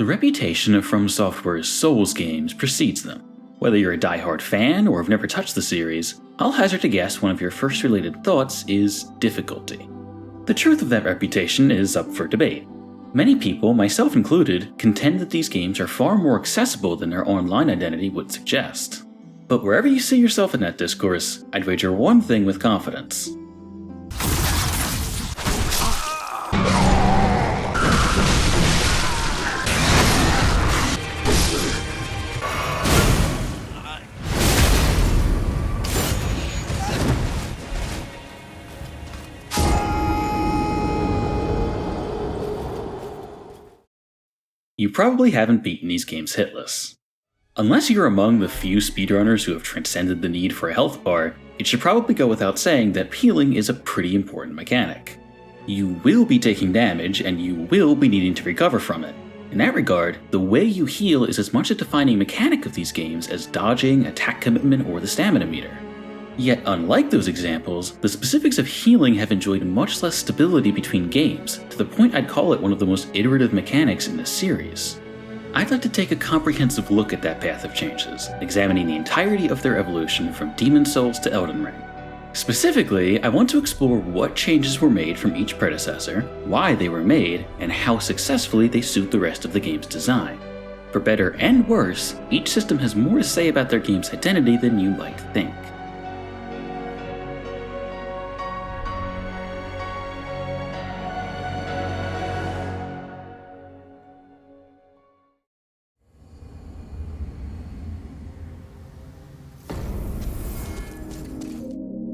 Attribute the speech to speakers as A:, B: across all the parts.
A: The reputation of From Software's Souls games precedes them. Whether you're a die-hard fan or have never touched the series, I'll hazard to guess one of your first related thoughts is difficulty. The truth of that reputation is up for debate. Many people, myself included, contend that these games are far more accessible than their online identity would suggest. But wherever you see yourself in that discourse, I'd wager one thing with confidence. You probably haven't beaten these games hitless. Unless you're among the few speedrunners who have transcended the need for a health bar, it should probably go without saying that healing is a pretty important mechanic. You will be taking damage, and you will be needing to recover from it. In that regard, the way you heal is as much a defining mechanic of these games as dodging, attack commitment, or the stamina meter. Yet unlike those examples, the specifics of healing have enjoyed much less stability between games, to the point I'd call it one of the most iterative mechanics in the series. I'd like to take a comprehensive look at that path of changes, examining the entirety of their evolution from Demon's Souls to Elden Ring. Specifically, I want to explore what changes were made from each predecessor, why they were made, and how successfully they suit the rest of the game's design. For better and worse, each system has more to say about their game's identity than you might think.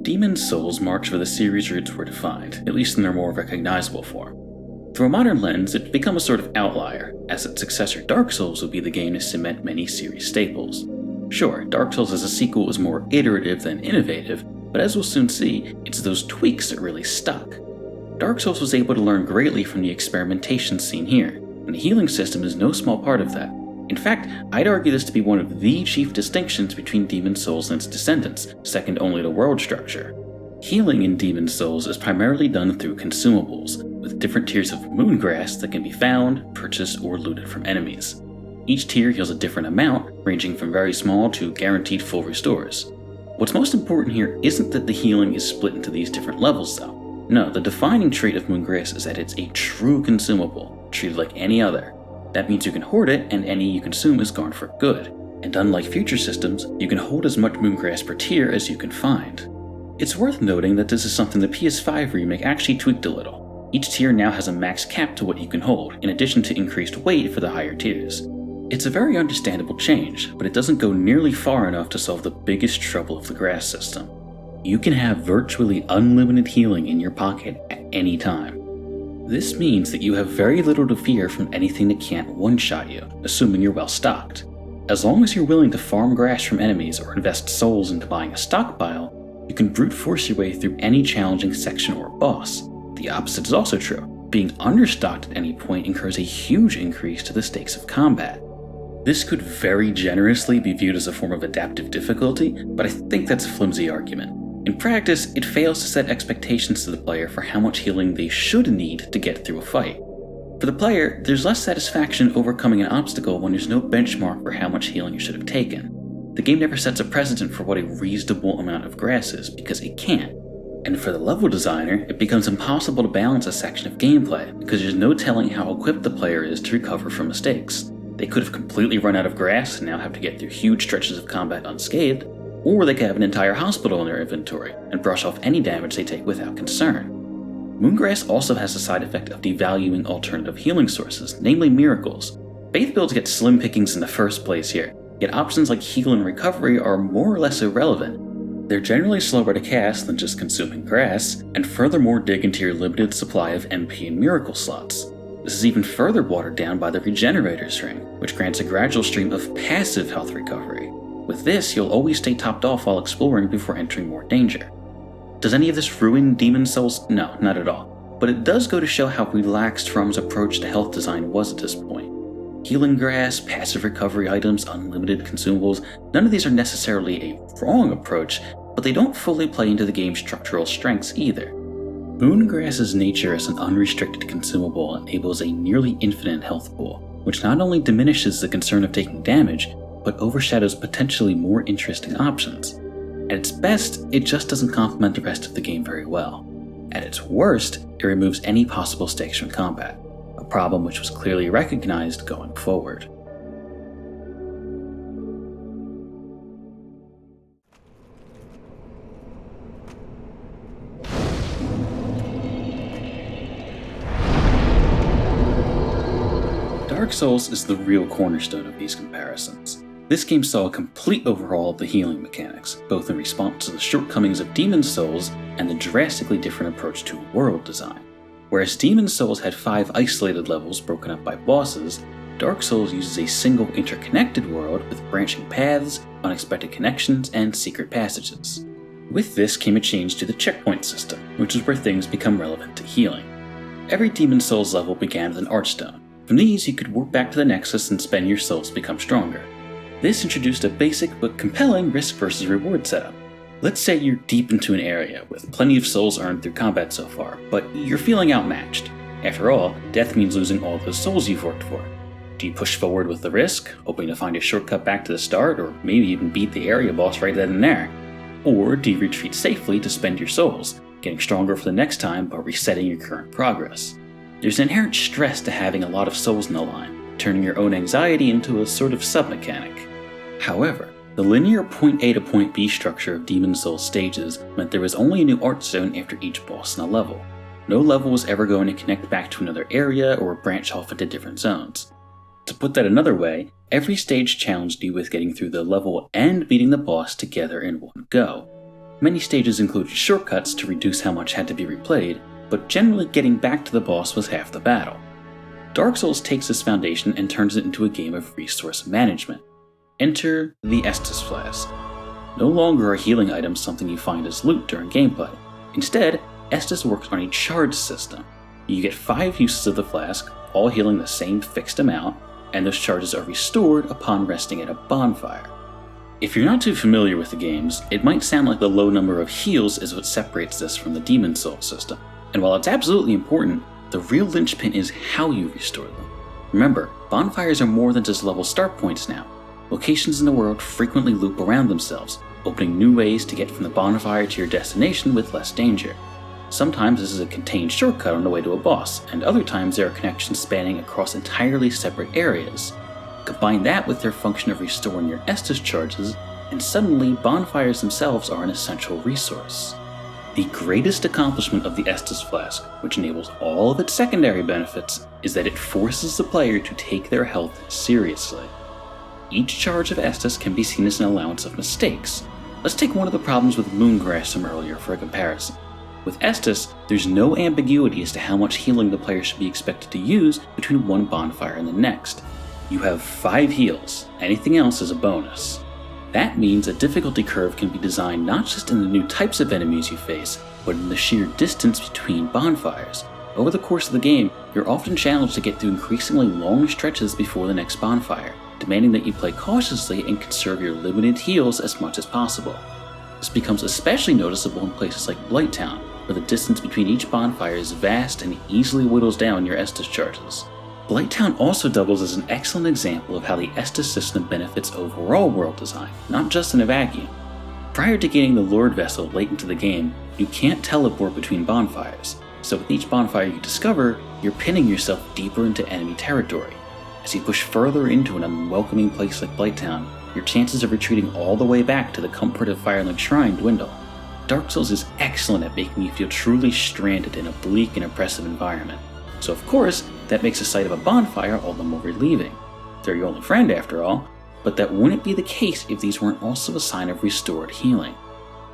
A: Demon's Souls marks where the series' roots were defined, at least in their more recognizable form. Through a modern lens, it's become a sort of outlier, as its successor Dark Souls would be the game to cement many series staples. Sure, Dark Souls as a sequel was more iterative than innovative, but as we'll soon see, it's those tweaks that really stuck. Dark Souls was able to learn greatly from the experimentation seen here, and the healing system is no small part of that. In fact, I'd argue this to be one of the chief distinctions between Demon's Souls and its descendants, second only to world structure. Healing in Demon's Souls is primarily done through consumables, with different tiers of moongrass that can be found, purchased, or looted from enemies. Each tier heals a different amount, ranging from very small to guaranteed full restores. What's most important here isn't that the healing is split into these different levels though. No, the defining trait of moongrass is that it's a true consumable, treated like any other. That means you can hoard it, and any you consume is gone for good. And unlike future systems, you can hold as much moongrass per tier as you can find. It's worth noting that this is something the PS5 remake actually tweaked a little. Each tier now has a max cap to what you can hold, in addition to increased weight for the higher tiers. It's a very understandable change, but it doesn't go nearly far enough to solve the biggest trouble of the grass system. You can have virtually unlimited healing in your pocket at any time. This means that you have very little to fear from anything that can't one-shot you, assuming you're well stocked. As long as you're willing to farm grass from enemies or invest souls into buying a stockpile, you can brute force your way through any challenging section or boss. The opposite is also true. Being understocked at any point incurs a huge increase to the stakes of combat. This could very generously be viewed as a form of adaptive difficulty, but I think that's a flimsy argument. In practice, it fails to set expectations to the player for how much healing they should need to get through a fight. For the player, there's less satisfaction overcoming an obstacle when there's no benchmark for how much healing you should have taken. The game never sets a precedent for what a reasonable amount of grass is, because it can't. And for the level designer, it becomes impossible to balance a section of gameplay, because there's no telling how equipped the player is to recover from mistakes. They could have completely run out of grass and now have to get through huge stretches of combat unscathed, or they could have an entire hospital in their inventory and brush off any damage they take without concern. Moongrass also has the side effect of devaluing alternative healing sources, namely miracles. Faith builds get slim pickings in the first place here, yet options like heal and recovery are more or less irrelevant. They're generally slower to cast than just consuming grass, and furthermore dig into your limited supply of MP and miracle slots. This is even further watered down by the Regenerator's Ring, which grants a gradual stream of passive health recovery. With this, you'll always stay topped off while exploring before entering more danger. Does any of this ruin Demon's Souls? No, not at all. But it does go to show how relaxed From's approach to health design was at this point. Healing grass, passive recovery items, unlimited consumables, none of these are necessarily a wrong approach, but they don't fully play into the game's structural strengths either. Moongrass's nature as an unrestricted consumable enables a nearly infinite health pool. which not only diminishes the concern of taking damage, but overshadows potentially more interesting options. At its best, it just doesn't complement the rest of the game very well. At its worst, it removes any possible stakes from combat, a problem which was clearly recognized going forward. Dark Souls is the real cornerstone of these comparisons. This game saw a complete overhaul of the healing mechanics, both in response to the shortcomings of Demon's Souls and the drastically different approach to world design. Whereas Demon's Souls had 5 isolated levels broken up by bosses, Dark Souls uses a single interconnected world with branching paths, unexpected connections, and secret passages. With this came a change to the checkpoint system, which is where things become relevant to healing. Every Demon's Souls level began with an Archstone. From these, you could warp back to the Nexus and spend your souls to become stronger. This introduced a basic but compelling risk versus reward setup. Let's say you're deep into an area with plenty of souls earned through combat so far, but you're feeling outmatched. After all, death means losing all those souls you've worked for. Do you push forward with the risk, hoping to find a shortcut back to the start, or maybe even beat the area boss right then and there? Or do you retreat safely to spend your souls, getting stronger for the next time but resetting your current progress? There's an inherent stress to having a lot of souls in the line, turning your own anxiety into a sort of sub-mechanic. However, the linear point A to point B structure of Demon's Souls stages meant there was only a new Archstone after each boss in a level. No level was ever going to connect back to another area or branch off into different zones. To put that another way, every stage challenged you with getting through the level and beating the boss together in one go. Many stages included shortcuts to reduce how much had to be replayed, but generally getting back to the boss was half the battle. Dark Souls takes this foundation and turns it into a game of resource management. Enter the Estus Flask. No longer are healing items something you find as loot during gameplay. Instead, Estus works on a charge system. You get 5 uses of the flask, all healing the same fixed amount, and those charges are restored upon resting at a bonfire. If you're not too familiar with the games, it might sound like the low number of heals is what separates this from the Demon's Souls system. And while it's absolutely important, the real linchpin is how you restore them. Remember, bonfires are more than just level start points now. Locations in the world frequently loop around themselves, opening new ways to get from the bonfire to your destination with less danger. Sometimes this is a contained shortcut on the way to a boss, and other times there are connections spanning across entirely separate areas. Combine that with their function of restoring your Estus charges, and suddenly bonfires themselves are an essential resource. The greatest accomplishment of the Estus Flask, which enables all of its secondary benefits, is that it forces the player to take their health seriously. Each charge of Estus can be seen as an allowance of mistakes. Let's take one of the problems with Moongrass from earlier for a comparison. With Estus, there's no ambiguity as to how much healing the player should be expected to use between one bonfire and the next. You have 5 heals, anything else is a bonus. That means a difficulty curve can be designed not just in the new types of enemies you face, but in the sheer distance between bonfires. Over the course of the game, you're often challenged to get through increasingly long stretches before the next bonfire, demanding that you play cautiously and conserve your limited heals as much as possible. This becomes especially noticeable in places like Blighttown, where the distance between each bonfire is vast and easily whittles down your Estus charges. Blighttown also doubles as an excellent example of how the Estus system benefits overall world design, not just in a vacuum. Prior to gaining the Lord Vessel late into the game, you can't teleport between bonfires, so with each bonfire you discover, you're pinning yourself deeper into enemy territory. As you push further into an unwelcoming place like Blighttown, your chances of retreating all the way back to the comfort of Firelink Shrine dwindle. Dark Souls is excellent at making you feel truly stranded in a bleak and oppressive environment. So of course, that makes the sight of a bonfire all the more relieving. They're your only friend after all, but that wouldn't be the case if these weren't also a sign of restored healing.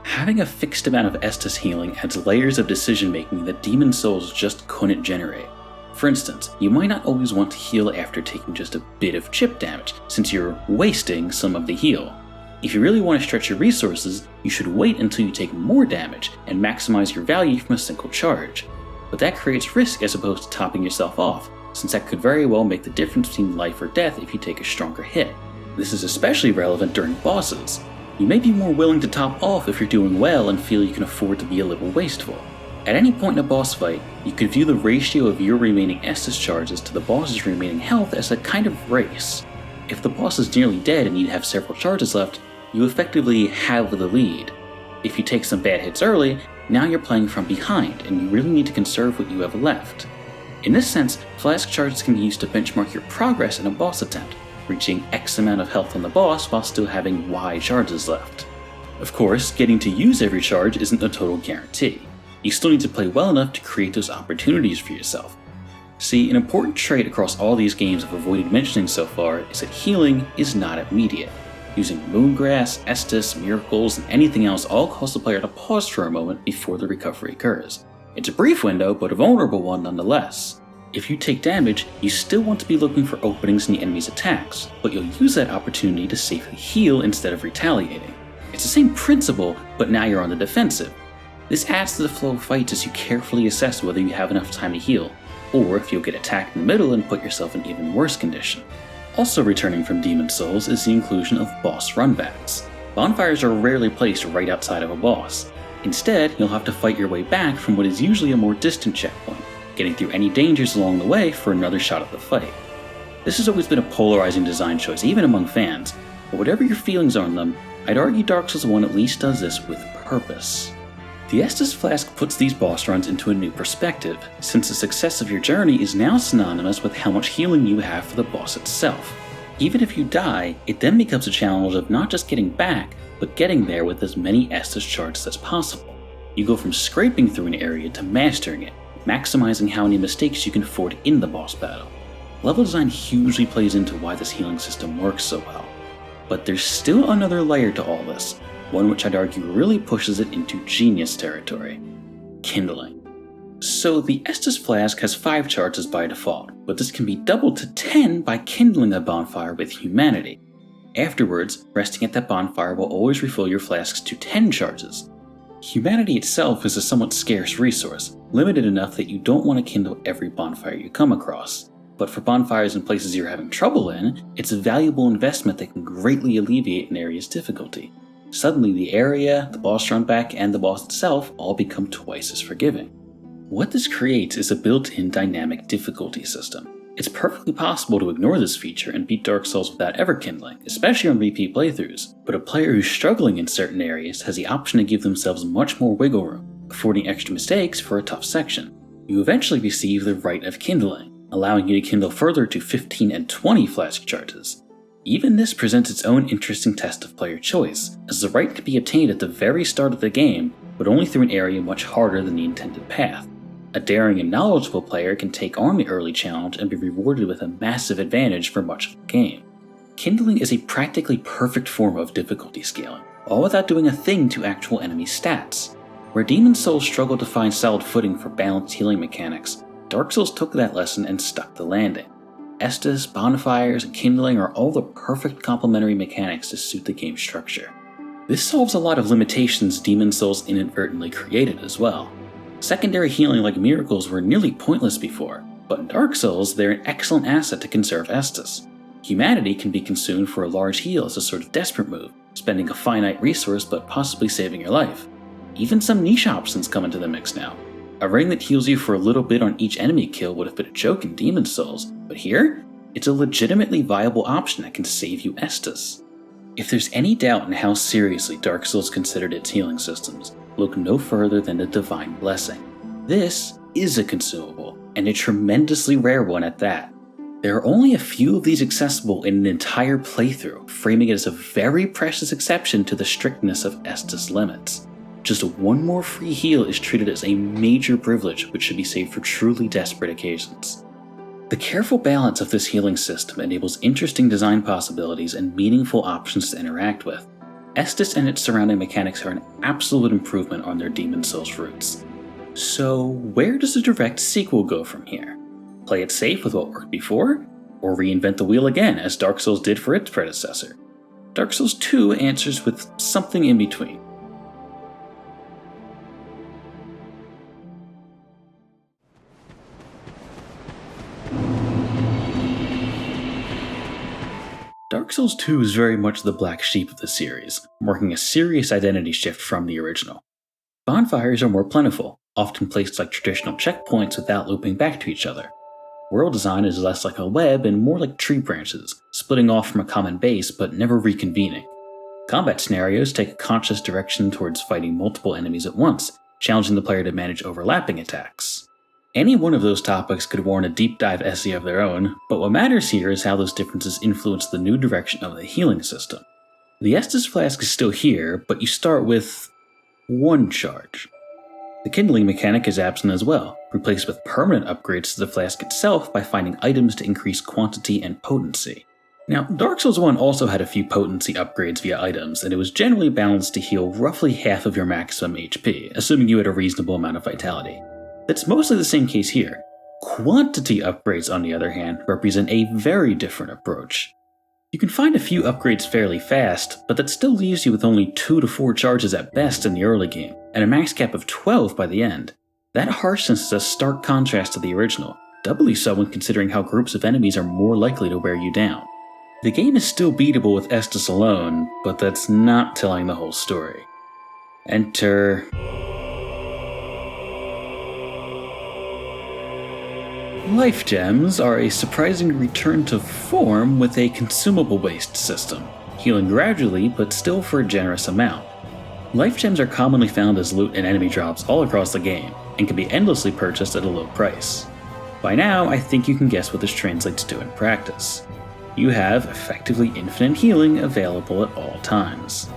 A: Having a fixed amount of Estus healing adds layers of decision making that Demon's Souls just couldn't generate. For instance, you might not always want to heal after taking just a bit of chip damage, since you're wasting some of the heal. If you really want to stretch your resources, you should wait until you take more damage and maximize your value from a single charge. But that creates risk as opposed to topping yourself off, since that could very well make the difference between life or death if you take a stronger hit. This is especially relevant during bosses. You may be more willing to top off if you're doing well and feel you can afford to be a little wasteful. At any point in a boss fight, you could view the ratio of your remaining Estus charges to the boss's remaining health as a kind of race. If the boss is nearly dead and you have several charges left, you effectively have the lead. If you take some bad hits early, now you're playing from behind and you really need to conserve what you have left. In this sense, flask charges can be used to benchmark your progress in a boss attempt, reaching X amount of health on the boss while still having Y charges left. Of course, getting to use every charge isn't a total guarantee. You still need to play well enough to create those opportunities for yourself. See, an important trait across all these games I've avoided mentioning so far is that healing is not immediate. Using Moongrass, Estus, Miracles, and anything else all cause the player to pause for a moment before the recovery occurs. It's a brief window, but a vulnerable one nonetheless. If you take damage, you still want to be looking for openings in the enemy's attacks, but you'll use that opportunity to safely heal instead of retaliating. It's the same principle, but now you're on the defensive. This adds to the flow of fights as you carefully assess whether you have enough time to heal, or if you'll get attacked in the middle and put yourself in even worse condition. Also returning from Demon's Souls is the inclusion of boss runbacks. Bonfires are rarely placed right outside of a boss. Instead, you'll have to fight your way back from what is usually a more distant checkpoint, getting through any dangers along the way for another shot at the fight. This has always been a polarizing design choice even among fans, but whatever your feelings on them, I'd argue Dark Souls 1 at least does this with purpose. The Estus Flask puts these boss runs into a new perspective, since the success of your journey is now synonymous with how much healing you have for the boss itself. Even if you die, it then becomes a challenge of not just getting back, but getting there with as many Estus charges as possible. You go from scraping through an area to mastering it, maximizing how many mistakes you can afford in the boss battle. Level design hugely plays into why this healing system works so well. But there's still another layer to all this, one which I'd argue really pushes it into genius territory: kindling. So the Estus Flask has 5 charges by default, but this can be doubled to 10 by kindling a bonfire with humanity. Afterwards, resting at that bonfire will always refill your flasks to 10 charges. Humanity itself is a somewhat scarce resource, limited enough that you don't want to kindle every bonfire you come across. But for bonfires in places you're having trouble in, it's a valuable investment that can greatly alleviate an area's difficulty. Suddenly the area, the boss runback, and the boss itself all become twice as forgiving. What this creates is a built-in dynamic difficulty system. It's perfectly possible to ignore this feature and beat Dark Souls without ever kindling, especially on repeat playthroughs, but a player who's struggling in certain areas has the option to give themselves much more wiggle room, affording extra mistakes for a tough section. You eventually receive the Rite of Kindling, allowing you to kindle further to 15 and 20 flask charges. Even this presents its own interesting test of player choice, as the rite can be obtained at the very start of the game, but only through an area much harder than the intended path. A daring and knowledgeable player can take on the early challenge and be rewarded with a massive advantage for much of the game. Kindling is a practically perfect form of difficulty scaling, all without doing a thing to actual enemy stats. Where Demon's Souls struggled to find solid footing for balanced healing mechanics, Dark Souls took that lesson and stuck the landing. Estus, bonfires, and kindling are all the perfect complementary mechanics to suit the game's structure. This solves a lot of limitations Demon's Souls inadvertently created as well. Secondary healing like miracles were nearly pointless before, but in Dark Souls they're an excellent asset to conserve Estus. Humanity can be consumed for a large heal as a sort of desperate move, spending a finite resource but possibly saving your life. Even some niche options come into the mix now. A ring that heals you for a little bit on each enemy kill would have been a joke in Demon's Souls, but here, it's a legitimately viable option that can save you Estus. If there's any doubt in how seriously Dark Souls considered its healing systems, look no further than the Divine Blessing. This is a consumable, and a tremendously rare one at that. There are only a few of these accessible in an entire playthrough, framing it as a very precious exception to the strictness of Estus limits. Just one more free heal is treated as a major privilege which should be saved for truly desperate occasions. The careful balance of this healing system enables interesting design possibilities and meaningful options to interact with. Estus and its surrounding mechanics are an absolute improvement on their Demon's Souls roots. So where does the direct sequel go from here? Play it safe with what worked before? Or reinvent the wheel again as Dark Souls did for its predecessor? Dark Souls 2 answers with something in between. Dark Souls 2 is very much the black sheep of the series, marking a serious identity shift from the original. Bonfires are more plentiful, often placed like traditional checkpoints without looping back to each other. World design is less like a web and more like tree branches, splitting off from a common base but never reconvening. Combat scenarios take a conscious direction towards fighting multiple enemies at once, challenging the player to manage overlapping attacks. Any one of those topics could warrant a deep dive essay of their own, but what matters here is how those differences influence the new direction of the healing system. The Estus Flask is still here, but you start with one charge. The kindling mechanic is absent as well, replaced with permanent upgrades to the flask itself by finding items to increase quantity and potency. Now, Dark Souls 1 also had a few potency upgrades via items, and it was generally balanced to heal roughly half of your maximum HP, assuming you had a reasonable amount of vitality. That's mostly the same case here. Quantity upgrades, on the other hand, represent a very different approach. You can find a few upgrades fairly fast, but that still leaves you with only 2 to 4 charges at best in the early game, and a max cap of 12 by the end. That harshness is a stark contrast to the original, doubly so when considering how groups of enemies are more likely to wear you down. The game is still beatable with Estus alone, but that's not telling the whole story. Enter Life Gems are a surprising return to form with a consumable-based system, healing gradually but still for a generous amount. Life Gems are commonly found as loot and enemy drops all across the game, and can be endlessly purchased at a low price. By now, I think you can guess what this translates to in practice. You have effectively infinite healing available at all times.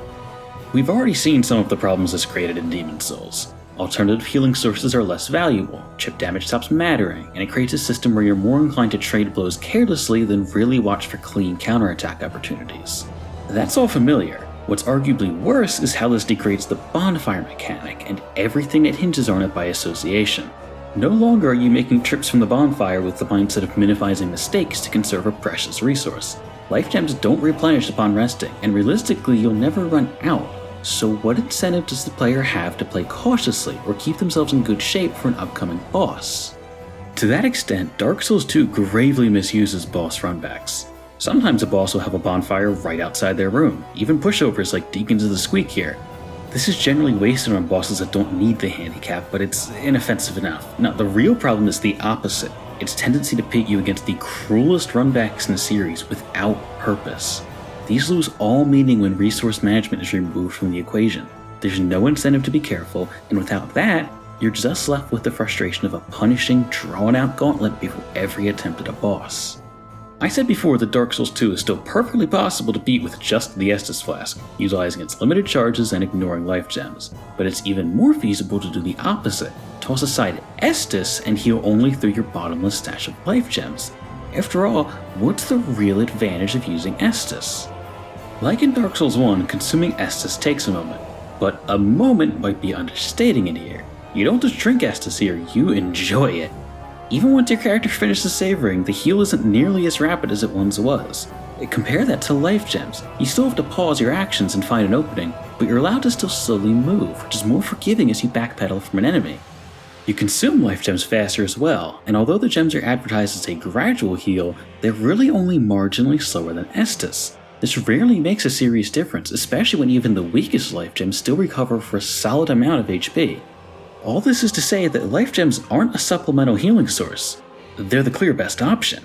A: We've already seen some of the problems this created in Demon's Souls. Alternative healing sources are less valuable, chip damage stops mattering, and it creates a system where you're more inclined to trade blows carelessly than really watch for clean counterattack opportunities. That's all familiar. What's arguably worse is how this degrades the bonfire mechanic and everything that hinges on it by association. No longer are you making trips from the bonfire with the mindset of minimizing mistakes to conserve a precious resource. Life gems don't replenish upon resting, and realistically you'll never run out. So what incentive does the player have to play cautiously or keep themselves in good shape for an upcoming boss? To that extent, Dark Souls 2 gravely misuses boss runbacks. Sometimes a boss will have a bonfire right outside their room, even pushovers like Deacons of the Squeak here. This is generally wasted on bosses that don't need the handicap, but it's inoffensive enough. Now, the real problem is the opposite, its tendency to pit you against the cruelest runbacks in the series without purpose. These lose all meaning when resource management is removed from the equation. There's no incentive to be careful, and without that, you're just left with the frustration of a punishing, drawn-out gauntlet before every attempt at a boss. I said before that Dark Souls 2 is still perfectly possible to beat with just the Estus Flask, utilizing its limited charges and ignoring life gems, but it's even more feasible to do the opposite, toss aside Estus and heal only through your bottomless stash of life gems. After all, what's the real advantage of using Estus? Like in Dark Souls 1, consuming Estus takes a moment, but a moment might be understating it here. You don't just drink Estus here, you enjoy it. Even once your character finishes savoring, the heal isn't nearly as rapid as it once was. Compare that to life gems. You still have to pause your actions and find an opening, but you're allowed to still slowly move, which is more forgiving as you backpedal from an enemy. You consume life gems faster as well, and although the gems are advertised as a gradual heal, they're really only marginally slower than Estus. This rarely makes a serious difference, especially when even the weakest life gems still recover for a solid amount of HP. All this is to say that life gems aren't a supplemental healing source, they're the clear best option.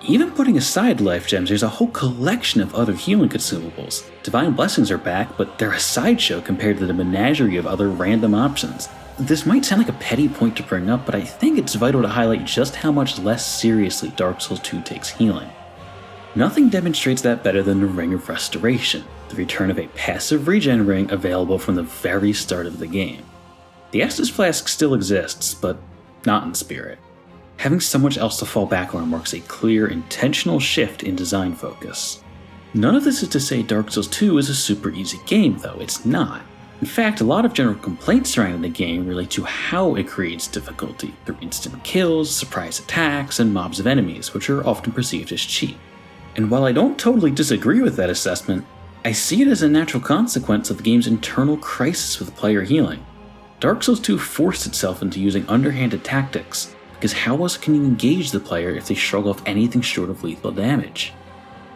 A: Even putting aside life gems, there's a whole collection of other healing consumables. Divine Blessings are back, but they're a sideshow compared to the menagerie of other random options. This might sound like a petty point to bring up, but I think it's vital to highlight just how much less seriously Dark Souls 2 takes healing. Nothing demonstrates that better than the Ring of Restoration, the return of a passive regen ring available from the very start of the game. The Estus Flask still exists, but not in spirit. Having so much else to fall back on marks a clear, intentional shift in design focus. None of this is to say Dark Souls 2 is a super easy game, though it's not. In fact, a lot of general complaints surrounding the game relate to how it creates difficulty through instant kills, surprise attacks, and mobs of enemies, which are often perceived as cheap. And while I don't totally disagree with that assessment, I see it as a natural consequence of the game's internal crisis with player healing. Dark Souls 2 forced itself into using underhanded tactics, because how else can you engage the player if they shrug off anything short of lethal damage?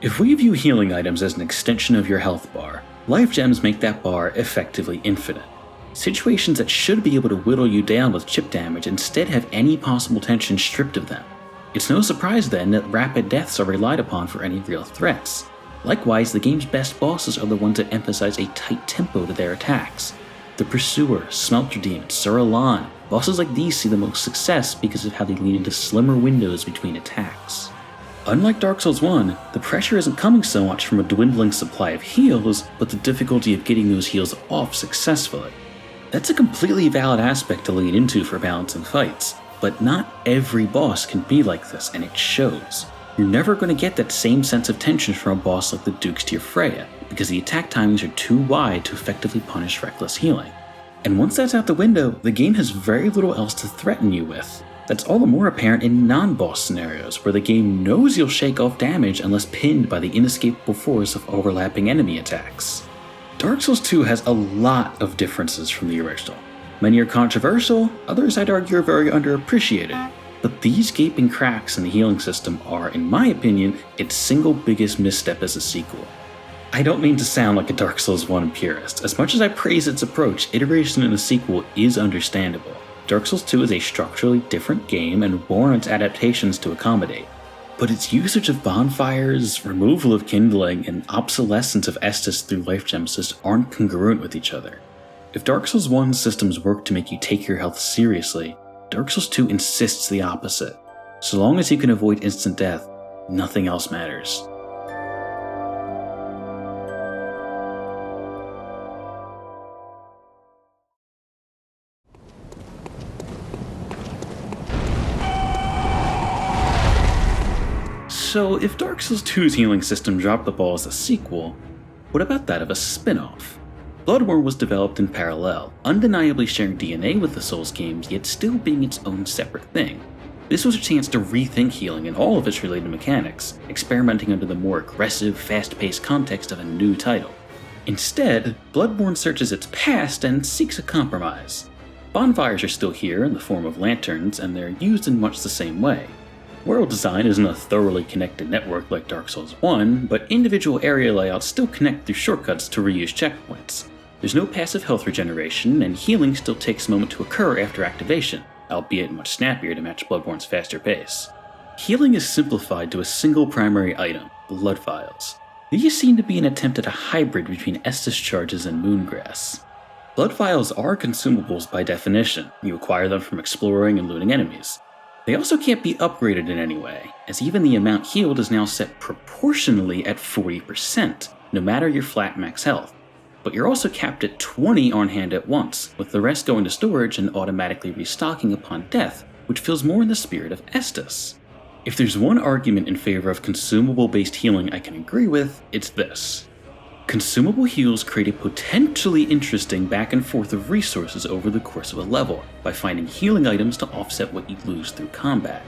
A: If we view healing items as an extension of your health bar, life gems make that bar effectively infinite. Situations that should be able to whittle you down with chip damage instead have any possible tension stripped of them. It's no surprise then that rapid deaths are relied upon for any real threats. Likewise, the game's best bosses are the ones that emphasize a tight tempo to their attacks. The Pursuer, Smelter Demon, Sur Elan, bosses like these see the most success because of how they lead into slimmer windows between attacks. Unlike Dark Souls 1, the pressure isn't coming so much from a dwindling supply of heals, but the difficulty of getting those heals off successfully. That's a completely valid aspect to lean into for balancing fights, but not every boss can be like this, and it shows. You're never going to get that same sense of tension from a boss like the Duke's Tear Freya, because the attack timings are too wide to effectively punish reckless healing. And once that's out the window, the game has very little else to threaten you with. That's all the more apparent in non-boss scenarios, where the game knows you'll shake off damage unless pinned by the inescapable force of overlapping enemy attacks. Dark Souls 2 has a lot of differences from the original. Many are controversial, others I'd argue are very underappreciated. But these gaping cracks in the healing system are, in my opinion, its single biggest misstep as a sequel. I don't mean to sound like a Dark Souls 1 purist. As much as I praise its approach, iteration in the sequel is understandable. Dark Souls 2 is a structurally different game and warrants adaptations to accommodate. But its usage of bonfires, removal of kindling, and obsolescence of Estus through life gems just aren't congruent with each other. If Dark Souls 1's systems work to make you take your health seriously, Dark Souls 2 insists the opposite. So long as you can avoid instant death, nothing else matters. So if Dark Souls 2's healing system dropped the ball as a sequel, what about that of a spin-off? Bloodborne was developed in parallel, undeniably sharing DNA with the Souls games, yet still being its own separate thing. This was a chance to rethink healing and all of its related mechanics, experimenting under the more aggressive, fast-paced context of a new title. Instead, Bloodborne searches its past and seeks a compromise. Bonfires are still here in the form of lanterns, and they're used in much the same way. World design isn't a thoroughly connected network like Dark Souls 1, but individual area layouts still connect through shortcuts to reuse checkpoints. There's no passive health regeneration, and healing still takes a moment to occur after activation, albeit much snappier to match Bloodborne's faster pace. Healing is simplified to a single primary item, Blood Vials. These seem to be an attempt at a hybrid between Estus charges and Moongrass. Blood Vials are consumables by definition. You acquire them from exploring and looting enemies. They also can't be upgraded in any way, as even the amount healed is now set proportionally at 40%, no matter your flat max health. But you're also capped at 20 on hand at once, with the rest going to storage and automatically restocking upon death, which feels more in the spirit of Estus. If there's one argument in favor of consumable-based healing I can agree with, it's this. Consumable heals create a potentially interesting back and forth of resources over the course of a level, by finding healing items to offset what you lose through combat.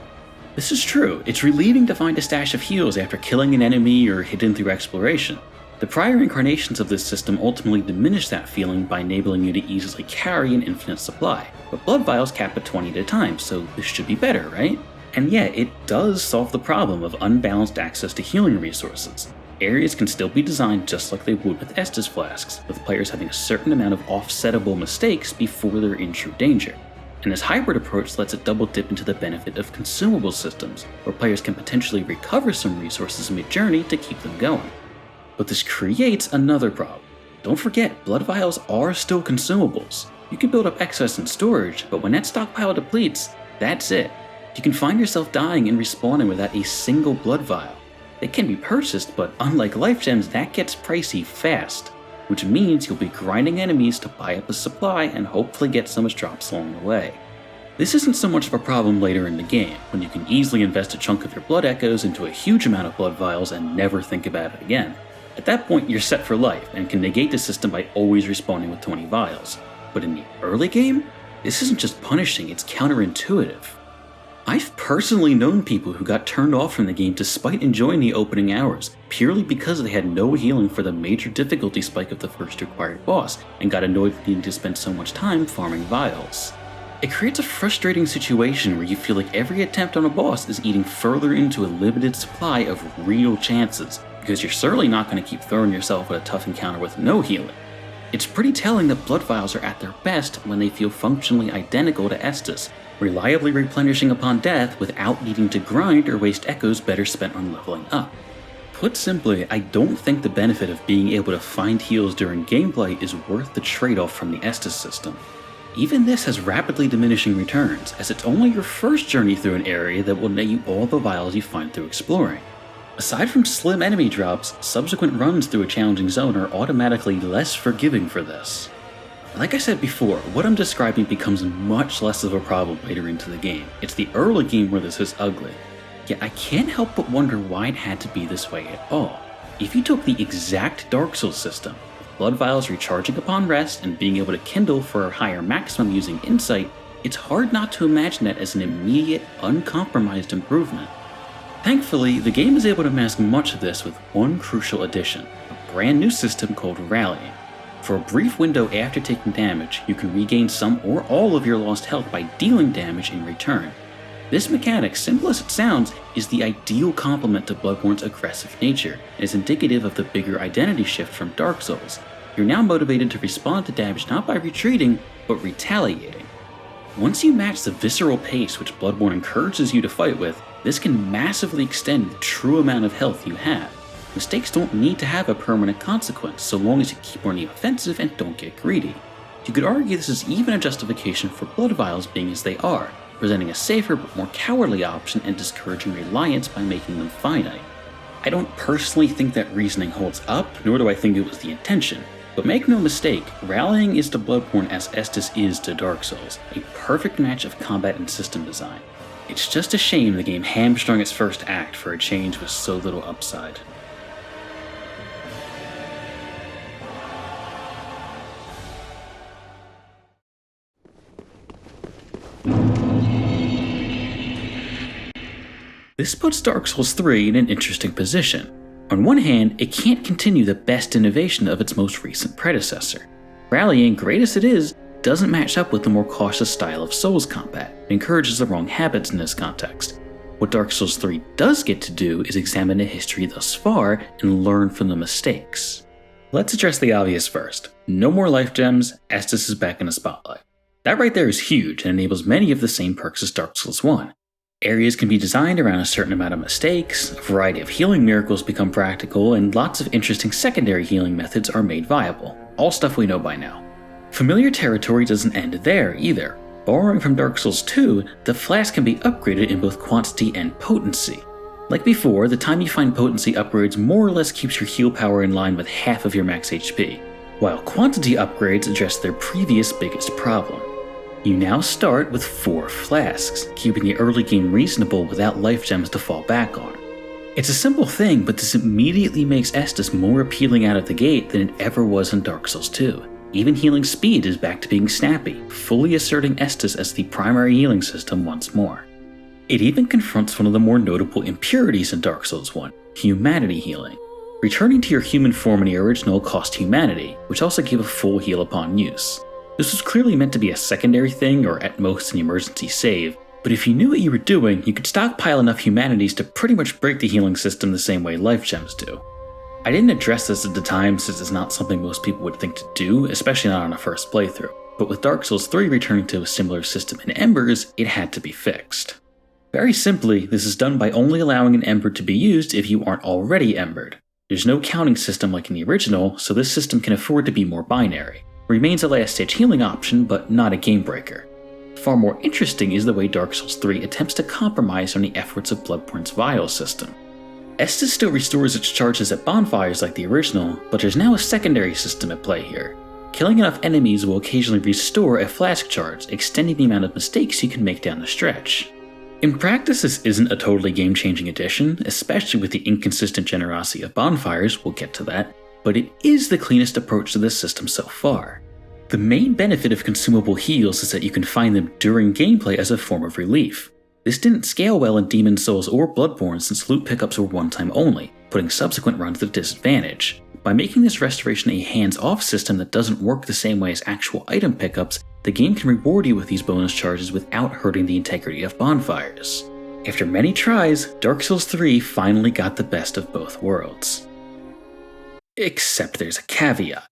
A: This is true, it's relieving to find a stash of heals after killing an enemy or hidden through exploration. The prior incarnations of this system ultimately diminish that feeling by enabling you to easily carry an infinite supply, but Blood Vials cap at 20 at a time, so this should be better, right? And yet, it does solve the problem of unbalanced access to healing resources. Areas can still be designed just like they would with Estus flasks, with players having a certain amount of offsettable mistakes before they're in true danger. And this hybrid approach lets it double dip into the benefit of consumable systems, where players can potentially recover some resources mid-journey to keep them going. But this creates another problem. Don't forget, Blood Vials are still consumables. You can build up excess in storage, but when that stockpile depletes, that's it. You can find yourself dying and respawning without a single Blood Vial. They can be purchased, but unlike life gems, that gets pricey fast, which means you'll be grinding enemies to buy up a supply and hopefully get some drops along the way. This isn't so much of a problem later in the game, when you can easily invest a chunk of your blood echoes into a huge amount of Blood Vials and never think about it again. At that point, you're set for life and can negate the system by always respawning with 20 vials. But in the early game, this isn't just punishing, it's counterintuitive. I've personally known people who got turned off from the game despite enjoying the opening hours, purely because they had no healing for the major difficulty spike of the first required boss, and got annoyed with needing to spend so much time farming vials. It creates a frustrating situation where you feel like every attempt on a boss is eating further into a limited supply of real chances, because you're certainly not going to keep throwing yourself at a tough encounter with no healing. It's pretty telling that blood vials are at their best when they feel functionally identical to Estus, reliably replenishing upon death without needing to grind or waste echoes better spent on leveling up. Put simply, I don't think the benefit of being able to find heals during gameplay is worth the trade-off from the Estus system. Even this has rapidly diminishing returns, as it's only your first journey through an area that will net you all the vials you find through exploring. Aside from slim enemy drops, subsequent runs through a challenging zone are automatically less forgiving for this. Like I said before, what I'm describing becomes much less of a problem later into the game. It's the early game where this is ugly. Yet I can't help but wonder why it had to be this way at all. If you took the exact Dark Souls system, with blood vials recharging upon rest and being able to kindle for a higher maximum using insight, it's hard not to imagine that as an immediate, uncompromised improvement. Thankfully, the game is able to mask much of this with one crucial addition, a brand new system called Rallying. For a brief window after taking damage, you can regain some or all of your lost health by dealing damage in return. This mechanic, simple as it sounds, is the ideal complement to Bloodborne's aggressive nature, and is indicative of the bigger identity shift from Dark Souls. You're now motivated to respond to damage not by retreating, but retaliating. Once you match the visceral pace which Bloodborne encourages you to fight with, this can massively extend the true amount of health you have. Mistakes don't need to have a permanent consequence, so long as you keep on the offensive and don't get greedy. You could argue this is even a justification for blood vials being as they are, presenting a safer but more cowardly option and discouraging reliance by making them finite. I don't personally think that reasoning holds up, nor do I think it was the intention, but make no mistake, Rallying is to Bloodborne as Estus is to Dark Souls, a perfect match of combat and system design. It's just a shame the game hamstrung its first act for a change with so little upside. This puts Dark Souls 3 in an interesting position. On one hand, it can't continue the best innovation of its most recent predecessor. Rallying, great as it is, doesn't match up with the more cautious style of Souls combat. It encourages the wrong habits in this context. What Dark Souls 3 does get to do is examine the history thus far and learn from the mistakes. Let's address the obvious first. No more life gems, Estus is back in the spotlight. That right there is huge and enables many of the same perks as Dark Souls 1. Areas can be designed around a certain amount of mistakes, a variety of healing miracles become practical, and lots of interesting secondary healing methods are made viable. All stuff we know by now. Familiar territory doesn't end there either. Borrowing from Dark Souls 2, the flask can be upgraded in both quantity and potency. Like before, the time you find potency upgrades more or less keeps your heal power in line with half of your max HP, while quantity upgrades address their previous biggest problem. You now start with 4 flasks, keeping the early game reasonable without life gems to fall back on. It's a simple thing, but this immediately makes Estus more appealing out of the gate than it ever was in Dark Souls 2. Even healing speed is back to being snappy, fully asserting Estus as the primary healing system once more. It even confronts one of the more notable impurities in Dark Souls 1, humanity healing. Returning to your human form in the original cost humanity, which also gave a full heal upon use. This was clearly meant to be a secondary thing or at most an emergency save, but if you knew what you were doing, you could stockpile enough humanities to pretty much break the healing system the same way life gems do. I didn't address this at the time since it's not something most people would think to do, especially not on a first playthrough, but with Dark Souls 3 returning to a similar system in Embers, it had to be fixed. Very simply, this is done by only allowing an Ember to be used if you aren't already Embered. There's no counting system like in the original, so this system can afford to be more binary. Remains a last stage healing option, but not a game breaker. Far more interesting is the way Dark Souls 3 attempts to compromise on the efforts of Bloodborne's vial system. Estus still restores its charges at bonfires like the original, but there's now a secondary system at play here. Killing enough enemies will occasionally restore a flask charge, extending the amount of mistakes you can make down the stretch. In practice, this isn't a totally game-changing addition, especially with the inconsistent generosity of bonfires, we'll get to that, but it is the cleanest approach to this system so far. The main benefit of consumable heals is that you can find them during gameplay as a form of relief. This didn't scale well in Demon's Souls or Bloodborne since loot pickups were one-time only, putting subsequent runs at a disadvantage. By making this restoration a hands-off system that doesn't work the same way as actual item pickups, the game can reward you with these bonus charges without hurting the integrity of bonfires. After many tries, Dark Souls 3 finally got the best of both worlds. Except there's a caveat.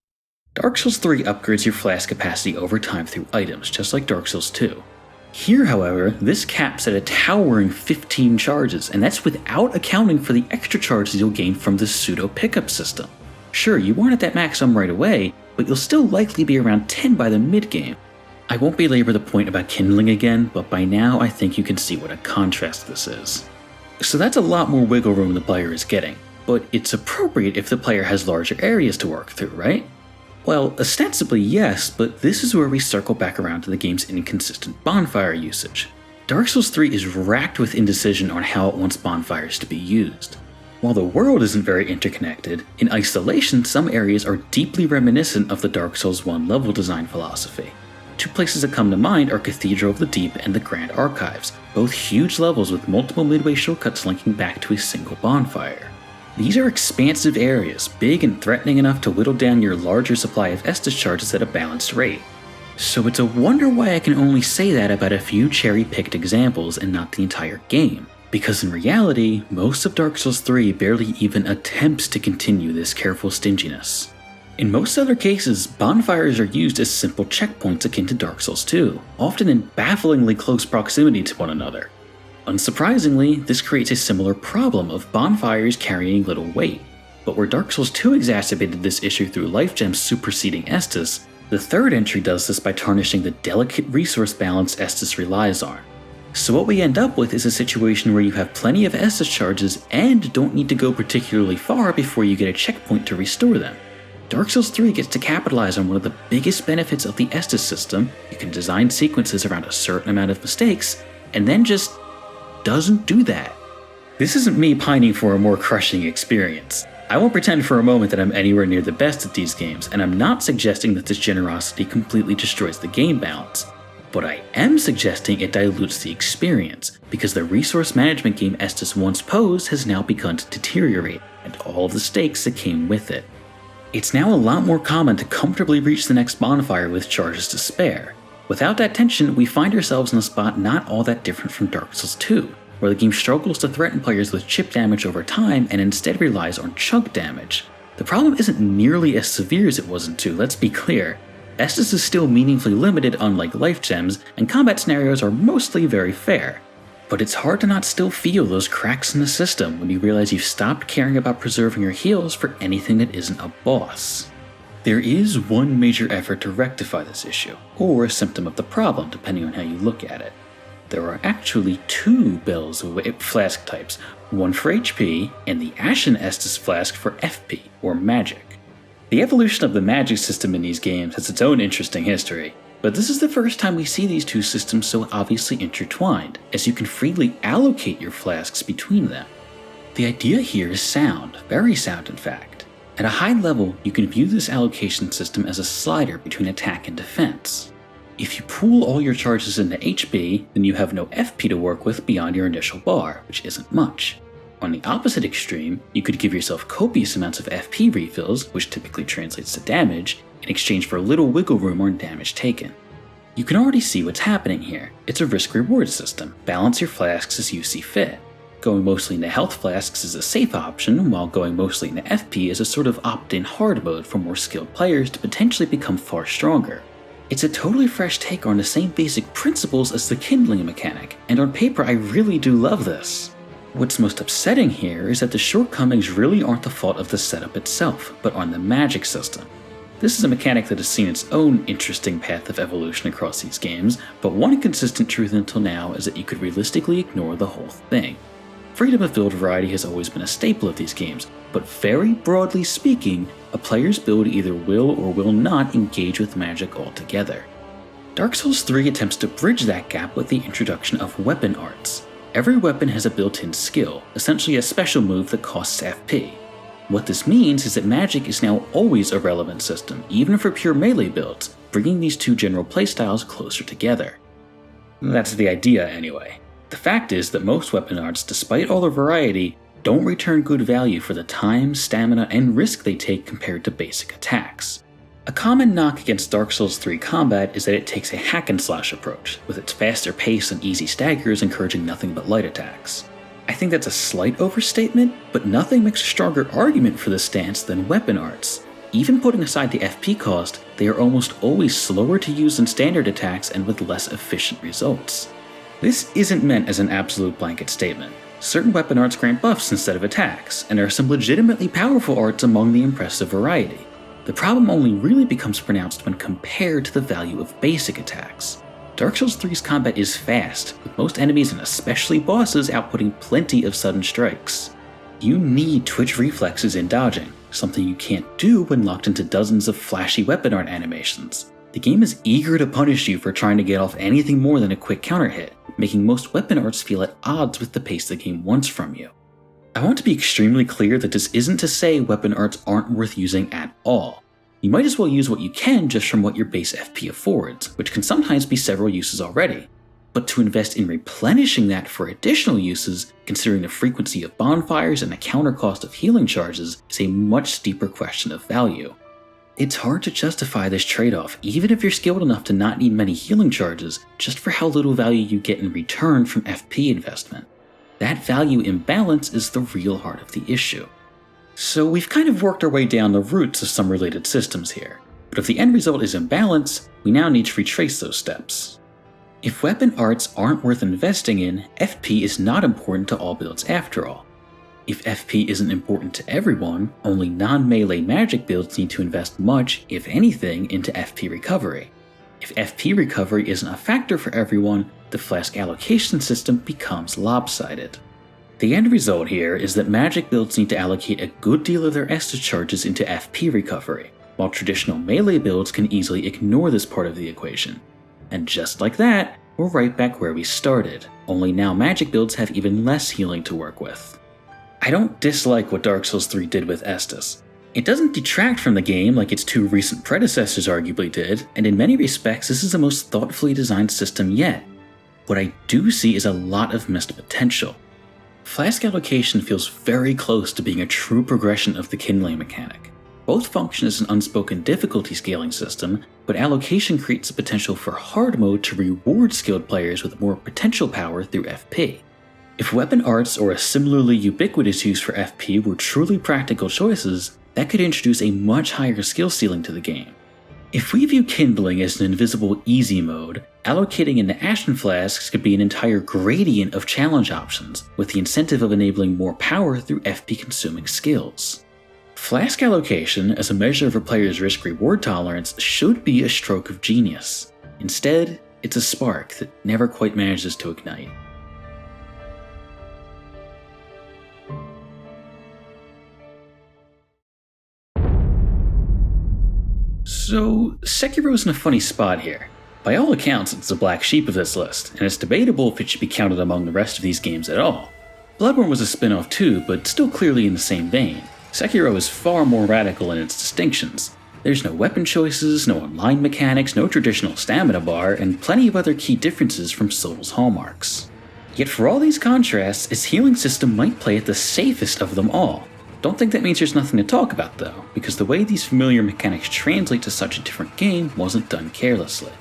A: Dark Souls 3 upgrades your flask capacity over time through items, just like Dark Souls 2. Here, however, this caps at a towering 15 charges, and that's without accounting for the extra charges you'll gain from the pseudo pickup system. Sure, you weren't at that maximum right away, but you'll still likely be around 10 by the mid-game. I won't belabor the point about kindling again, but by now I think you can see what a contrast this is. So that's a lot more wiggle room the player is getting, but it's appropriate if the player has larger areas to work through, right? Well, ostensibly yes, but this is where we circle back around to the game's inconsistent bonfire usage. Dark Souls 3 is racked with indecision on how it wants bonfires to be used. While the world isn't very interconnected, in isolation some areas are deeply reminiscent of the Dark Souls 1 level design philosophy. Two places that come to mind are Cathedral of the Deep and the Grand Archives, both huge levels with multiple midway shortcuts linking back to a single bonfire. These are expansive areas, big and threatening enough to whittle down your larger supply of Estus charges at a balanced rate. So it's a wonder why I can only say that about a few cherry-picked examples and not the entire game, because in reality, most of Dark Souls 3 barely even attempts to continue this careful stinginess. In most other cases, bonfires are used as simple checkpoints akin to Dark Souls 2, often in bafflingly close proximity to one another. Unsurprisingly, this creates a similar problem of bonfires carrying little weight, but where Dark Souls 2 exacerbated this issue through life gems superseding Estus, the third entry does this by tarnishing the delicate resource balance Estus relies on. So what we end up with is a situation where you have plenty of Estus charges and don't need to go particularly far before you get a checkpoint to restore them. Dark Souls 3 gets to capitalize on one of the biggest benefits of the Estus system. You can design sequences around a certain amount of mistakes, and then just doesn't do that. This isn't me pining for a more crushing experience. I won't pretend for a moment that I'm anywhere near the best at these games, and I'm not suggesting that this generosity completely destroys the game balance. But I am suggesting it dilutes the experience, because the resource management game Estus once posed has now begun to deteriorate, and all of the stakes that came with it. It's now a lot more common to comfortably reach the next bonfire with charges to spare. Without that tension, we find ourselves in a spot not all that different from Dark Souls 2, where the game struggles to threaten players with chip damage over time and instead relies on chunk damage. The problem isn't nearly as severe as it was in 2, let's be clear. Estus is still meaningfully limited unlike life gems, and combat scenarios are mostly very fair. But it's hard to not still feel those cracks in the system when you realize you've stopped caring about preserving your heals for anything that isn't a boss. There is one major effort to rectify this issue, or a symptom of the problem depending on how you look at it. There are actually two Bells of Flask types, one for HP and the Ashen Estus Flask for FP, or Magic. The evolution of the magic system in these games has its own interesting history, but this is the first time we see these two systems so obviously intertwined, as you can freely allocate your flasks between them. The idea here is sound, very sound in fact. At a high level, you can view this allocation system as a slider between attack and defense. If you pool all your charges into HP, then you have no FP to work with beyond your initial bar, which isn't much. On the opposite extreme, you could give yourself copious amounts of FP refills, which typically translates to damage, in exchange for little wiggle room on damage taken. You can already see what's happening here. It's a risk-reward system. Balance your flasks as you see fit. Going mostly into health flasks is a safe option, while going mostly into FP is a sort of opt-in hard mode for more skilled players to potentially become far stronger. It's a totally fresh take on the same basic principles as the kindling mechanic, and on paper I really do love this. What's most upsetting here is that the shortcomings really aren't the fault of the setup itself, but on the magic system. This is a mechanic that has seen its own interesting path of evolution across these games, but one consistent truth until now is that you could realistically ignore the whole thing. Freedom of build variety has always been a staple of these games, but very broadly speaking, a player's build either will or will not engage with magic altogether. Dark Souls 3 attempts to bridge that gap with the introduction of weapon arts. Every weapon has a built-in skill, essentially a special move that costs FP. What this means is that magic is now always a relevant system, even for pure melee builds, bringing these two general playstyles closer together. That's the idea anyway. The fact is that most weapon arts, despite all the variety, don't return good value for the time, stamina, and risk they take compared to basic attacks. A common knock against Dark Souls 3 combat is that it takes a hack-and-slash approach, with its faster pace and easy staggers encouraging nothing but light attacks. I think that's a slight overstatement, but nothing makes a stronger argument for this stance than weapon arts. Even putting aside the FP cost, they are almost always slower to use than standard attacks and with less efficient results. This isn't meant as an absolute blanket statement. Certain weapon arts grant buffs instead of attacks, and there are some legitimately powerful arts among the impressive variety. The problem only really becomes pronounced when compared to the value of basic attacks. Dark Souls 3's combat is fast, with most enemies and especially bosses outputting plenty of sudden strikes. You need twitch reflexes in dodging, something you can't do when locked into dozens of flashy weapon art animations. The game is eager to punish you for trying to get off anything more than a quick counter hit, making most weapon arts feel at odds with the pace the game wants from you. I want to be extremely clear that this isn't to say weapon arts aren't worth using at all. You might as well use what you can just from what your base FP affords, which can sometimes be several uses already. But to invest in replenishing that for additional uses, considering the frequency of bonfires and the counter cost of healing charges, is a much steeper question of value. It's hard to justify this trade-off even if you're skilled enough to not need many healing charges, just for how little value you get in return from FP investment. That value imbalance is the real heart of the issue. So we've kind of worked our way down the roots of some related systems here, but if the end result is imbalance, we now need to retrace those steps. If weapon arts aren't worth investing in, FP is not important to all builds after all. If FP isn't important to everyone, only non-melee magic builds need to invest much, if anything, into FP recovery. If FP recovery isn't a factor for everyone, the flask allocation system becomes lopsided. The end result here is that magic builds need to allocate a good deal of their Estus charges into FP recovery, while traditional melee builds can easily ignore this part of the equation. And just like that, we're right back where we started, only now magic builds have even less healing to work with. I don't dislike what Dark Souls 3 did with Estus. It doesn't detract from the game like its two recent predecessors arguably did, and in many respects this is the most thoughtfully designed system yet. What I do see is a lot of missed potential. Flask allocation feels very close to being a true progression of the kindling mechanic. Both function as an unspoken difficulty scaling system, but allocation creates the potential for hard mode to reward skilled players with more potential power through FP. If weapon arts or a similarly ubiquitous use for FP were truly practical choices, that could introduce a much higher skill ceiling to the game. If we view kindling as an invisible easy mode, allocating into Ashen Flasks could be an entire gradient of challenge options, with the incentive of enabling more power through FP consuming skills. Flask allocation, as a measure of a player's risk-reward tolerance, should be a stroke of genius. Instead, it's a spark that never quite manages to ignite. So, Sekiro's in a funny spot here. By all accounts, it's the black sheep of this list, and it's debatable if it should be counted among the rest of these games at all. Bloodborne was a spin-off too, but still clearly in the same vein. Sekiro is far more radical in its distinctions. There's no weapon choices, no online mechanics, no traditional stamina bar, and plenty of other key differences from Souls' hallmarks. Yet for all these contrasts, its healing system might play it the safest of them all. Don't think that means there's nothing to talk about though, because the way these familiar mechanics translate to such a different game wasn't done carelessly.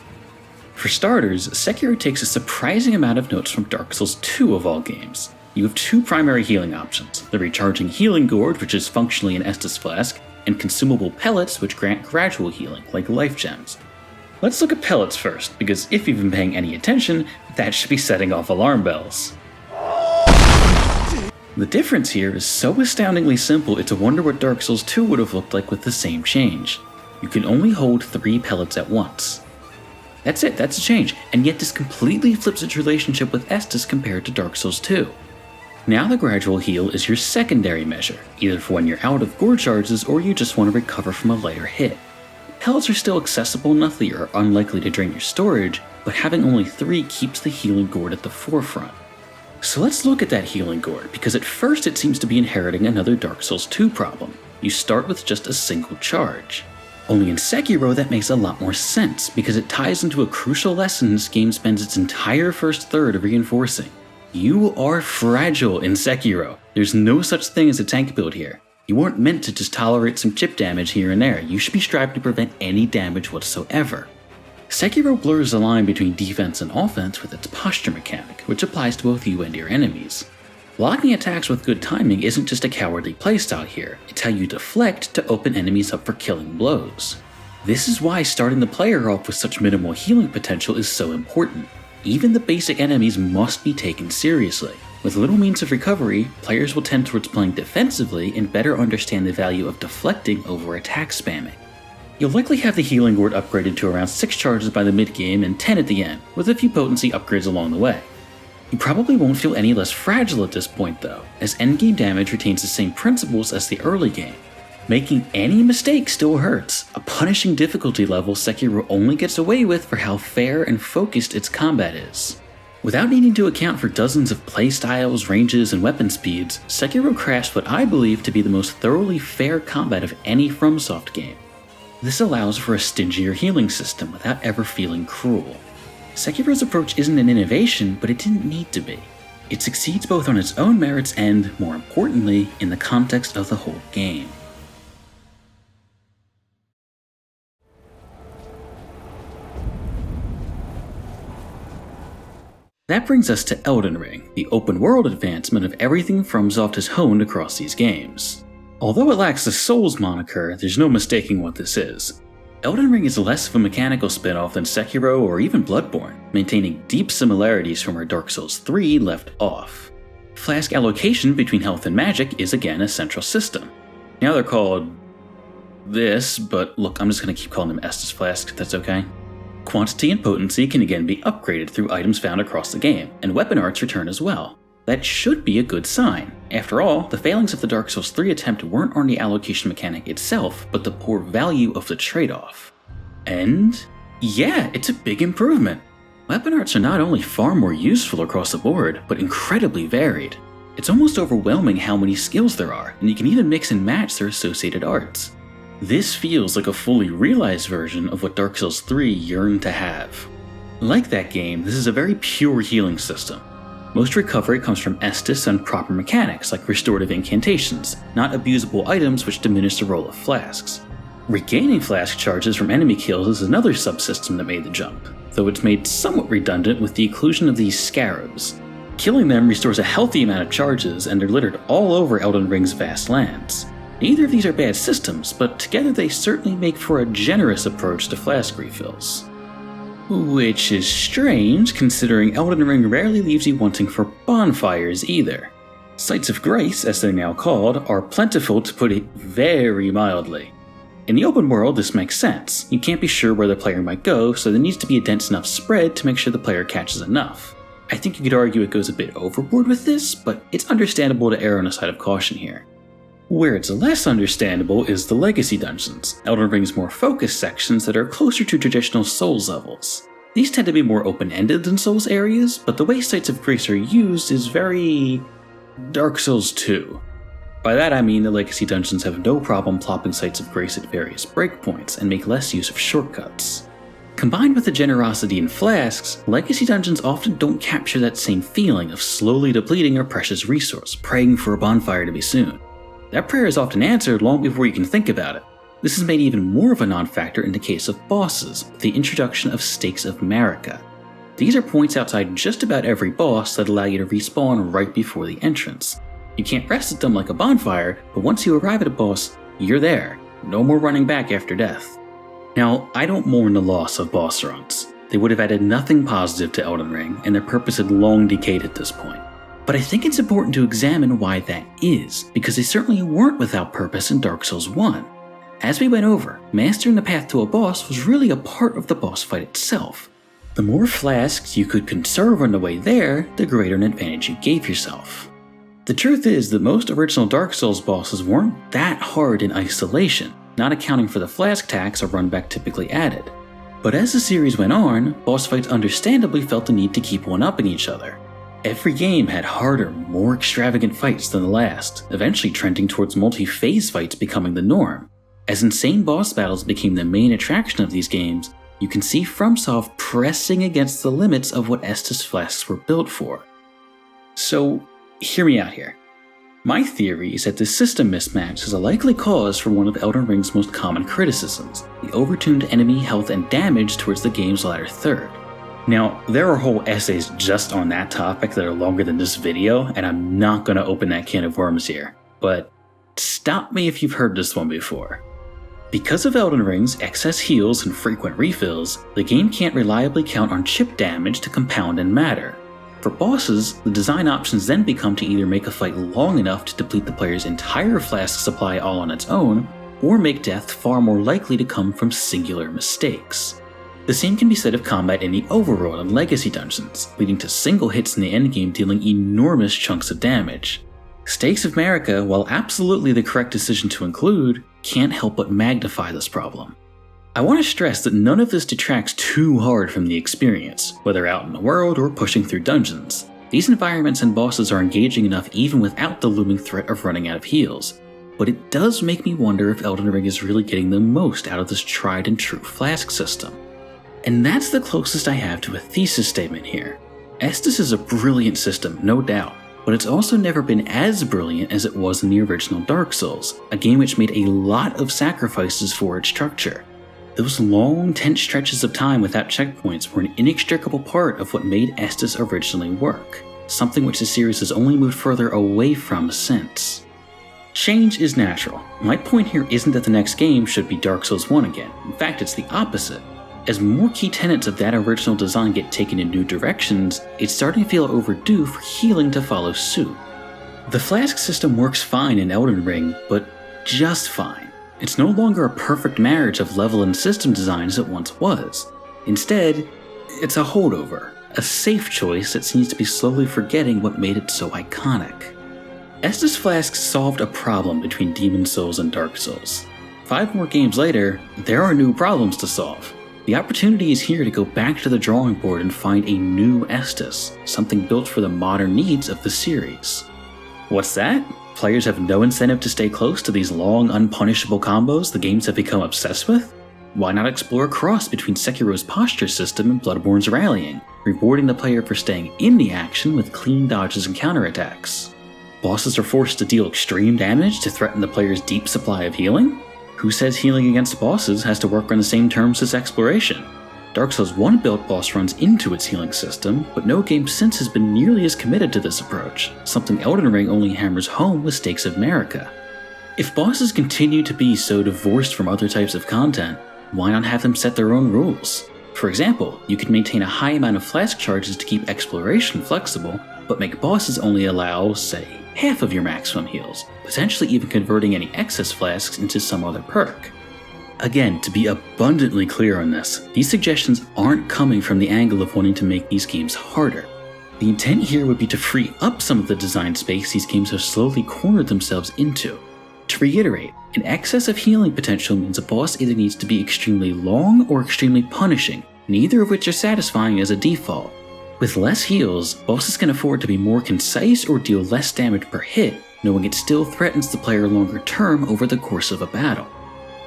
A: For starters, Sekiro takes a surprising amount of notes from Dark Souls 2 of all games. You have two primary healing options, the Recharging Healing Gourd, which is functionally an Estus Flask, and consumable pellets which grant gradual healing, like life gems. Let's look at pellets first, because if you've been paying any attention, that should be setting off alarm bells. The difference here is so astoundingly simple it's a wonder what Dark Souls 2 would have looked like with the same change. You can only hold 3 pellets at once. That's it, that's a change, and yet this completely flips its relationship with Estus compared to Dark Souls 2. Now the gradual heal is your secondary measure, either for when you're out of gourd charges or you just want to recover from a lighter hit. Pellets are still accessible enough that you're unlikely to drain your storage, but having only 3 keeps the healing gourd at the forefront. So let's look at that healing gourd, because at first it seems to be inheriting another Dark Souls 2 problem. You start with just a single charge. Only in Sekiro that makes a lot more sense, because it ties into a crucial lesson this game spends its entire first third reinforcing. You are fragile in Sekiro. There's no such thing as a tank build here. You weren't meant to just tolerate some chip damage here and there. You should be striving to prevent any damage whatsoever. Sekiro blurs the line between defense and offense with its posture mechanic, which applies to both you and your enemies. Blocking attacks with good timing isn't just a cowardly playstyle here, it's how you deflect to open enemies up for killing blows. This is why starting the player off with such minimal healing potential is so important. Even the basic enemies must be taken seriously. With little means of recovery, players will tend towards playing defensively and better understand the value of deflecting over attack spamming. You'll likely have the healing ward upgraded to around 6 charges by the mid-game and 10 at the end, with a few potency upgrades along the way. You probably won't feel any less fragile at this point though, as endgame damage retains the same principles as the early game. Making any mistake still hurts, a punishing difficulty level Sekiro only gets away with for how fair and focused its combat is. Without needing to account for dozens of playstyles, ranges, and weapon speeds, Sekiro crafts what I believe to be the most thoroughly fair combat of any FromSoft game. This allows for a stingier healing system without ever feeling cruel. Sekiro's approach isn't an innovation, but it didn't need to be. It succeeds both on its own merits and, more importantly, in the context of the whole game. That brings us to Elden Ring, the open-world advancement of everything FromSoft has honed across these games. Although it lacks the Souls moniker, there's no mistaking what this is. Elden Ring is less of a mechanical spin-off than Sekiro or even Bloodborne, maintaining deep similarities from where Dark Souls 3 left off. Flask allocation between health and magic is again a central system. Now they're called this, but look, I'm just going to keep calling them Estus Flasks if that's okay. Quantity and potency can again be upgraded through items found across the game, and weapon arts return as well. That should be a good sign. After all, the failings of the Dark Souls 3 attempt weren't on the allocation mechanic itself, but the poor value of the trade-off. And yeah, it's a big improvement. Weapon arts are not only far more useful across the board, but incredibly varied. It's almost overwhelming how many skills there are, and you can even mix and match their associated arts. This feels like a fully realized version of what Dark Souls 3 yearned to have. Like that game, this is a very pure healing system. Most recovery comes from Estus and proper mechanics like restorative incantations, not abusable items which diminish the role of flasks. Regaining flask charges from enemy kills is another subsystem that made the jump, though it's made somewhat redundant with the inclusion of these scarabs. Killing them restores a healthy amount of charges, and they're littered all over Elden Ring's vast lands. Neither of these are bad systems, but together they certainly make for a generous approach to flask refills. Which is strange, considering Elden Ring rarely leaves you wanting for bonfires either. Sites of Grace, as they're now called, are plentiful to put it very mildly. In the open world, this makes sense. You can't be sure where the player might go, so there needs to be a dense enough spread to make sure the player catches enough. I think you could argue it goes a bit overboard with this, but it's understandable to err on the side of caution here. Where it's less understandable is the Legacy Dungeons, Elden Ring's more focused sections that are closer to traditional Souls levels. These tend to be more open-ended than Souls areas, but the way Sites of Grace are used is very Dark Souls 2. By that I mean the Legacy Dungeons have no problem plopping Sites of Grace at various breakpoints and make less use of shortcuts. Combined with the generosity in flasks, Legacy Dungeons often don't capture that same feeling of slowly depleting a precious resource, praying for a bonfire to be soon. That prayer is often answered long before you can think about it. This is made even more of a non-factor in the case of bosses, with the introduction of Stakes of Marika. These are points outside just about every boss that allow you to respawn right before the entrance. You can't rest at them like a bonfire, but once you arrive at a boss, you're there. No more running back after death. Now, I don't mourn the loss of boss runs. They would have added nothing positive to Elden Ring, and their purpose had long decayed at this point. But I think it's important to examine why that is, because they certainly weren't without purpose in Dark Souls 1. As we went over, mastering the path to a boss was really a part of the boss fight itself. The more flasks you could conserve on the way there, the greater an advantage you gave yourself. The truth is that most original Dark Souls bosses weren't that hard in isolation, not accounting for the flask tax a runback typically added. But as the series went on, boss fights understandably felt the need to keep one-upping each other. Every game had harder, more extravagant fights than the last, eventually trending towards multi-phase fights becoming the norm. As insane boss battles became the main attraction of these games, you can see FromSoft pressing against the limits of what Estus Flasks were built for. So, hear me out here. My theory is that this system mismatch is a likely cause for one of Elden Ring's most common criticisms, the overtuned enemy health and damage towards the game's latter third. Now, there are whole essays just on that topic that are longer than this video, and I'm not going to open that can of worms here. But stop me if you've heard this one before. Because of Elden Ring's excess heals and frequent refills, the game can't reliably count on chip damage to compound and matter. For bosses, the design options then become to either make a fight long enough to deplete the player's entire flask supply all on its own, or make death far more likely to come from singular mistakes. The same can be said of combat in the overworld and legacy dungeons, leading to single hits in the endgame dealing enormous chunks of damage. Stakes of Marika, while absolutely the correct decision to include, can't help but magnify this problem. I want to stress that none of this detracts too hard from the experience, whether out in the world or pushing through dungeons. These environments and bosses are engaging enough even without the looming threat of running out of heals, but it does make me wonder if Elden Ring is really getting the most out of this tried and true flask system. And that's the closest I have to a thesis statement here. Estus is a brilliant system, no doubt, but it's also never been as brilliant as it was in the original Dark Souls, a game which made a lot of sacrifices for its structure. Those long, tense stretches of time without checkpoints were an inextricable part of what made Estus originally work, something which the series has only moved further away from since. Change is natural. My point here isn't that the next game should be Dark Souls 1 again, in fact it's the opposite. As more key tenets of that original design get taken in new directions, it's starting to feel overdue for healing to follow suit. The flask system works fine in Elden Ring, but just fine. It's no longer a perfect marriage of level and system design as it once was. Instead, it's a holdover, a safe choice that seems to be slowly forgetting what made it so iconic. Estus Flask solved a problem between Demon Souls and Dark Souls. 5 more games later, there are new problems to solve. The opportunity is here to go back to the drawing board and find a new Estus, something built for the modern needs of the series. What's that? Players have no incentive to stay close to these long, unpunishable combos the games have become obsessed with? Why not explore a cross between Sekiro's posture system and Bloodborne's rallying, rewarding the player for staying in the action with clean dodges and counterattacks? Bosses are forced to deal extreme damage to threaten the player's deep supply of healing? Who says healing against bosses has to work on the same terms as exploration? Dark Souls 1 built boss runs into its healing system, but no game since has been nearly as committed to this approach, something Elden Ring only hammers home with Stakes of Marika. If bosses continue to be so divorced from other types of content, why not have them set their own rules? For example, you could maintain a high amount of flask charges to keep exploration flexible, but make bosses only allow, say, half of your maximum heals, potentially even converting any excess flasks into some other perk. Again, to be abundantly clear on this, these suggestions aren't coming from the angle of wanting to make these games harder. The intent here would be to free up some of the design space these games have slowly cornered themselves into. To reiterate, an excess of healing potential means a boss either needs to be extremely long or extremely punishing, neither of which are satisfying as a default. With less heals, bosses can afford to be more concise or deal less damage per hit, knowing it still threatens the player longer term over the course of a battle.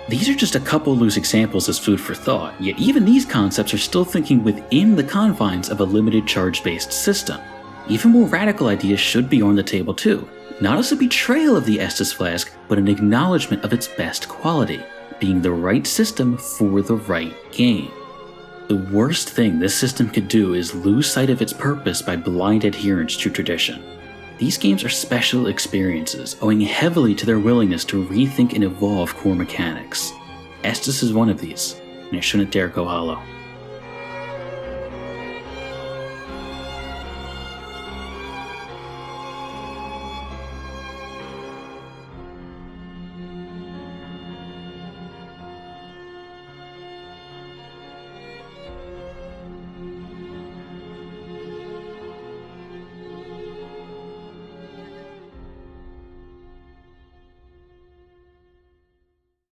A: These are just a couple loose examples as food for thought, yet even these concepts are still thinking within the confines of a limited charge-based system. Even more radical ideas should be on the table too, not as a betrayal of the Estus Flask, but an acknowledgement of its best quality, being the right system for the right game. The worst thing this system could do is lose sight of its purpose by blind adherence to tradition. These games are special experiences, owing heavily to their willingness to rethink and evolve core mechanics. Estus is one of these, and it shouldn't dare go hollow.